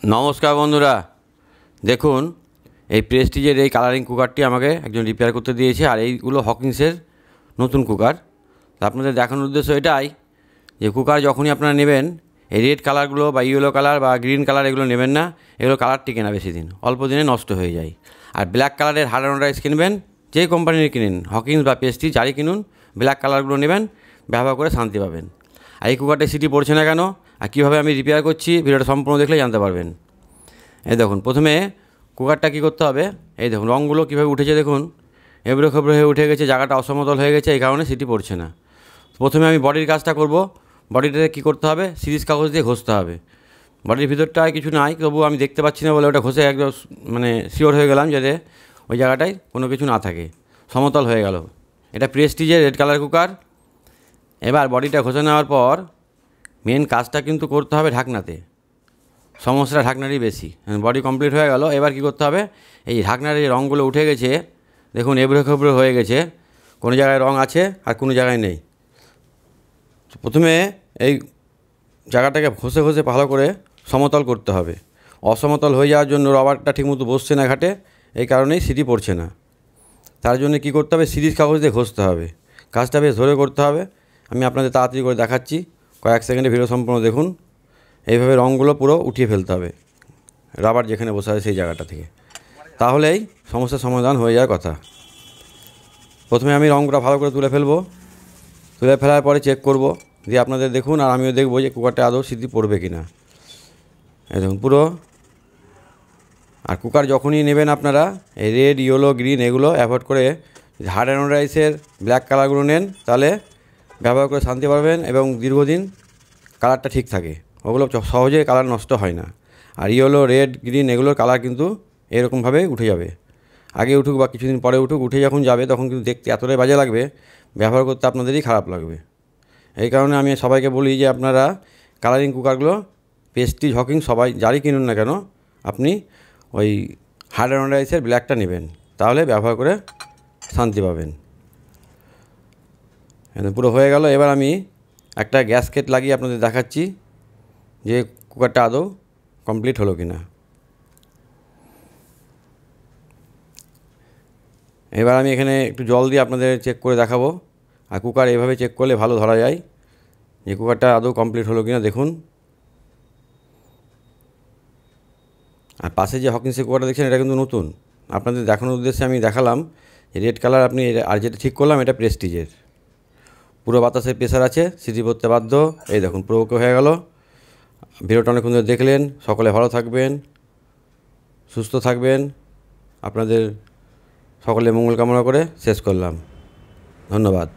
নমস্কার বন্ধুরা, দেখুন এই প্রেস্টিজের এই কালারিং কুকারটি আমাকে একজন রিপেয়ার করতে দিয়েছে। আর এইগুলো হকিংসের নতুন কুকার। তা আপনাদের দেখানোর উদ্দেশ্য এটাই যে কুকার যখনই আপনারা নেবেন এই রেড কালারগুলো বা ইয়েলো কালার বা গ্রিন কালার এগুলো নেবেন না। এগুলো কালার টিকে না বেশি দিন, অল্প দিনে নষ্ট হয়ে যায়। আর ব্ল্যাক কালারের হার্ড রাইস কিনবেন, যে কোম্পানির কিনেন, হকিংস বা প্রেস্টিজ যারই কিনুন, ব্ল্যাক কালারগুলো নেবেন, ব্যবহার করে শান্তি পাবেন। আর এই কুকারটা সিটি পড়ছে না কেন আর কীভাবে আমি রিপেয়ার করছি ভিডিওটা সম্পূর্ণ দেখলে জানতে পারবেন। এই দেখুন, প্রথমে কুকারটা কী করতে হবে, এই দেখুন রঙগুলো কীভাবে উঠেছে, দেখুন এবড়ো খেবড়ো হয়ে উঠে গেছে, জায়গাটা অসমতল হয়ে গেছে, এই কারণে সিটি পড়ছে না। প্রথমে আমি বডির কাজটা করব। বডিটাতে কী করতে হবে, সিরিজ কাগজ দিয়ে ঘষতে হবে। বডির ভিতরটায় কিছু নাই, তবু আমি দেখতে পাচ্ছি না বলে ওটা ঘষে একদম শিওর হয়ে গেলাম যাতে ওই জায়গাটায় কোনো কিছু না থাকে, সমতল হয়ে গেল। এটা প্রেস্টিজের রেড কালার কুকার। এবার বডিটা ঘষে নেওয়ার পর মেন কাজটা কিন্তু করতে হবে ঢাকনাতে। সমস্যাটা ঢাকনারই বেশি। বডি কমপ্লিট হয়ে গেল। এবার কী করতে হবে, এই ঢাকনার এই রঙগুলো উঠে গেছে, দেখুন এবড়ো খেবড়ো হয়ে গেছে, কোনো জায়গায় রঙ আছে আর কোনো জায়গায় নেই। প্রথমে এই জায়গাটাকে ঘষে ঘষে ভালো করে সমতল করতে হবে। অসমতল হয়ে যাওয়ার জন্য রবারটা ঠিকমতো বসছে না ঘাটে, এই কারণেই সিটি পড়ছে না। তার জন্য কী করতে হবে, সিরিজ কাগজ দিয়ে ঘষতে হবে। কাজটা বেশ ধরে করতে হবে। আমি আপনাদের তাড়াতাড়ি করে দেখাচ্ছি, কয়েক সেকেন্ডে ভিডিও সম্পূর্ণ দেখুন। এইভাবে রঙগুলো পুরো উঠিয়ে ফেলতে হবে রাবার যেখানে বসে আছে সেই জায়গাটা থেকে, তাহলেই সমস্যার সমাধান হয়ে যাওয়ার কথা। প্রথমে আমি রঙটা ভালো করে তুলে ফেলবো। তুলে ফেলার পরে চেক করব, দিয়ে আপনাদের দেখুন আর আমিও দেখবো যে কুকারটা আদৌ সিটি পড়বে কি না। এই দেখুন পুরো। আর কুকার যখনই নেবেন আপনারা এই রেড, ইয়েলো, গ্রিন এগুলো অ্যাভয়েড করে হার্ড রাইসের ব্ল্যাক কালারগুলো নেন, তাহলে ব্যবহার করে শান্তি পাবেন এবং দীর্ঘদিন কালারটা ঠিক থাকে। ওগুলো সহজে কালার নষ্ট হয় না। আর ইয়েলো, রেড, গ্রিন এগুলোর কালার কিন্তু এরকমভাবে উঠে যাবে। আগে উঠুক বা কিছুদিন পরে উঠুক, উঠে যখন যাবে তখন কিন্তু দেখতে এতটাই বাজে লাগবে, ব্যবহার করতে আপনাদেরই খারাপ লাগবে। এই কারণে আমি সবাইকে বলি যে আপনারা কালারিং কুকারগুলো প্রেস্টিজ, হকিং সবাই যারই কিনুন না কেন, আপনি ওই হার্ড রাইসের ব্ল্যাকটা নেবেন, তাহলে ব্যবহার করে শান্তি পাবেন। পুরো হয়ে গেল। এবার আমি একটা গ্যাসকেট লাগিয়ে আপনাদের দেখাচ্ছি যে কুকারটা আদৌ কমপ্লিট হলো কি না। এবার আমি এখানে একটু জল দিয়ে আপনাদের চেক করে দেখাবো। আর কুকার এভাবে চেক করলে ভালো ধরা যায় যে কুকারটা আদৌ কমপ্লিট হলো কি না। দেখুন, আর পাশে যে হকিংসের কুকারটা দেখছেন এটা কিন্তু নতুন। আপনাদের দেখানোর উদ্দেশ্যে আমি দেখালাম রেড কালার আপনি, আর যেটা ঠিক করলাম এটা প্রেস্টিজের। পুরো বাতাসের প্রেশার আছে, সিটি পড়তে বাধ্য। এই দেখুন পুরো ওকে হয়ে গেল। ভিডিওটা অনেকক্ষণ ধরে দেখলেন। সকলে ভালো থাকবেন, সুস্থ থাকবেন। আপনাদের সকলে মঙ্গল কামনা করে শেষ করলাম। ধন্যবাদ।